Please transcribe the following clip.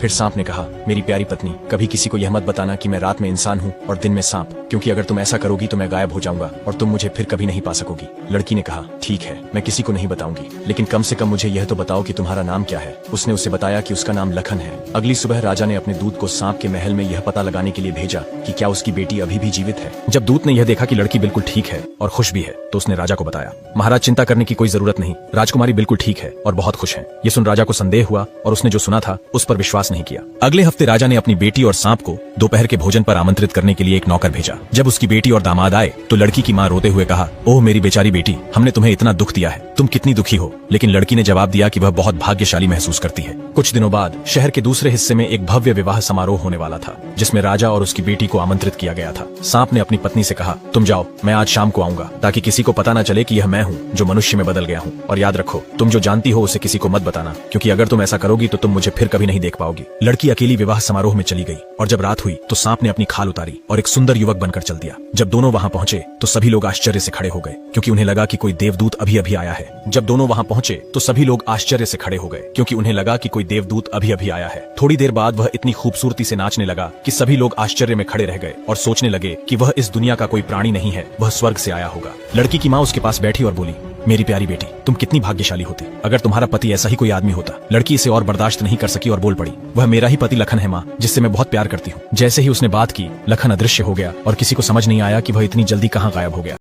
फिर सांप ने कहा, मेरी प्यारी पत्नी, कभी किसी को यह मत बताना कि मैं रात में इंसान हूँ और दिन में सांप, क्योंकि अगर तुम ऐसा करोगी तो मैं गायब हो जाऊंगा और तुम मुझे फिर कभी नहीं पा सकोगी। लड़की ने कहा, ठीक है, मैं किसी को नहीं बताऊंगी, लेकिन कम से कम मुझे यह तो बताओ कि तुम्हारा नाम क्या है। उसने उसे बताया कि उसका नाम लखन है। अगली सुबह राजा ने अपने दूत को सांप के महल में यह पता लगाने के लिए भेजा कि क्या उसकी बेटी अभी भी जीवित है। जब दूत ने यह देखा कि लड़की बिल्कुल ठीक है और खुश भी है, तो उसने राजा को बताया, महाराज चिंता करने की कोई जरूरत नहीं, राजकुमारी बिल्कुल ठीक है और बहुत खुश है। ये सुन राजा को संदेह हुआ और उसने जो सुना था उस पर विश्वास नहीं किया। अगले हफ्ते राजा ने अपनी बेटी और सांप को दोपहर के भोजन पर आमंत्रित करने के लिए एक नौकर भेजा। जब उसकी बेटी और दामाद आए तो लड़की की माँ रोते हुए कहा, ओह मेरी बेचारी बेटी, हमने तुम्हें इतना दुख दिया है, तुम कितनी दुखी हो। लेकिन लड़की ने जवाब दिया कि वह बहुत भाग्यशाली महसूस करती है। कुछ दिनों बाद शहर के दूसरे हिस्से में एक भव्य विवाह समारोह होने वाला था, जिसमें राजा और उसकी बेटी को आमंत्रित किया गया था। सांप ने अपनी पत्नी से कहा, तुम जाओ, मैं आज शाम को आऊंगा, ताकि किसी को पता न चले कि यह मैं हूँ जो मनुष्य में बदल गया हूँ। और याद रखो, तुम जो जानती हो उसे किसी को मत बताना, क्योंकि अगर तुम ऐसा करोगी तो तुम मुझे फिर कभी नहीं देख पाओगी। लड़की अकेली विवाह समारोह में चली गई और जब रात हुई तो सांप ने अपनी खाल उतारी और एक सुंदर युवक बनकर चल दिया। जब दोनों वहां पहुंचे तो सभी लोग आश्चर्य से खड़े हो गए, क्योंकि उन्हें लगा कि कोई देवदूत अभी अभी आया है। जब दोनों वहां पहुंचे तो सभी लोग आश्चर्य से खड़े हो गए, क्योंकि उन्हें लगा कि कोई देवदूत अभी अभी आया है। थोड़ी देर बाद वह इतनी खूबसूरती से नाचने लगा कि सभी लोग आश्चर्य में खड़े रह गए और सोचने लगे कि वह इस दुनिया का कोई प्राणी नहीं है, वह स्वर्ग से आया होगा। लड़की की माँ उसके पास बैठी और बोली, मेरी प्यारी बेटी, तुम कितनी भाग्यशाली होती अगर तुम्हारा पति ऐसा ही कोई आदमी होता। लड़की इसे और बर्दाश्त नहीं कर सकी और बोल पड़ी, वह मेरा ही पति लखन है माँ, जिससे मैं बहुत प्यार करती हूँ। जैसे ही उसने बात की, लखन अदृश्य हो गया और किसी को समझ नहीं आया कि वह इतनी जल्दी कहाँ गायब हो गया।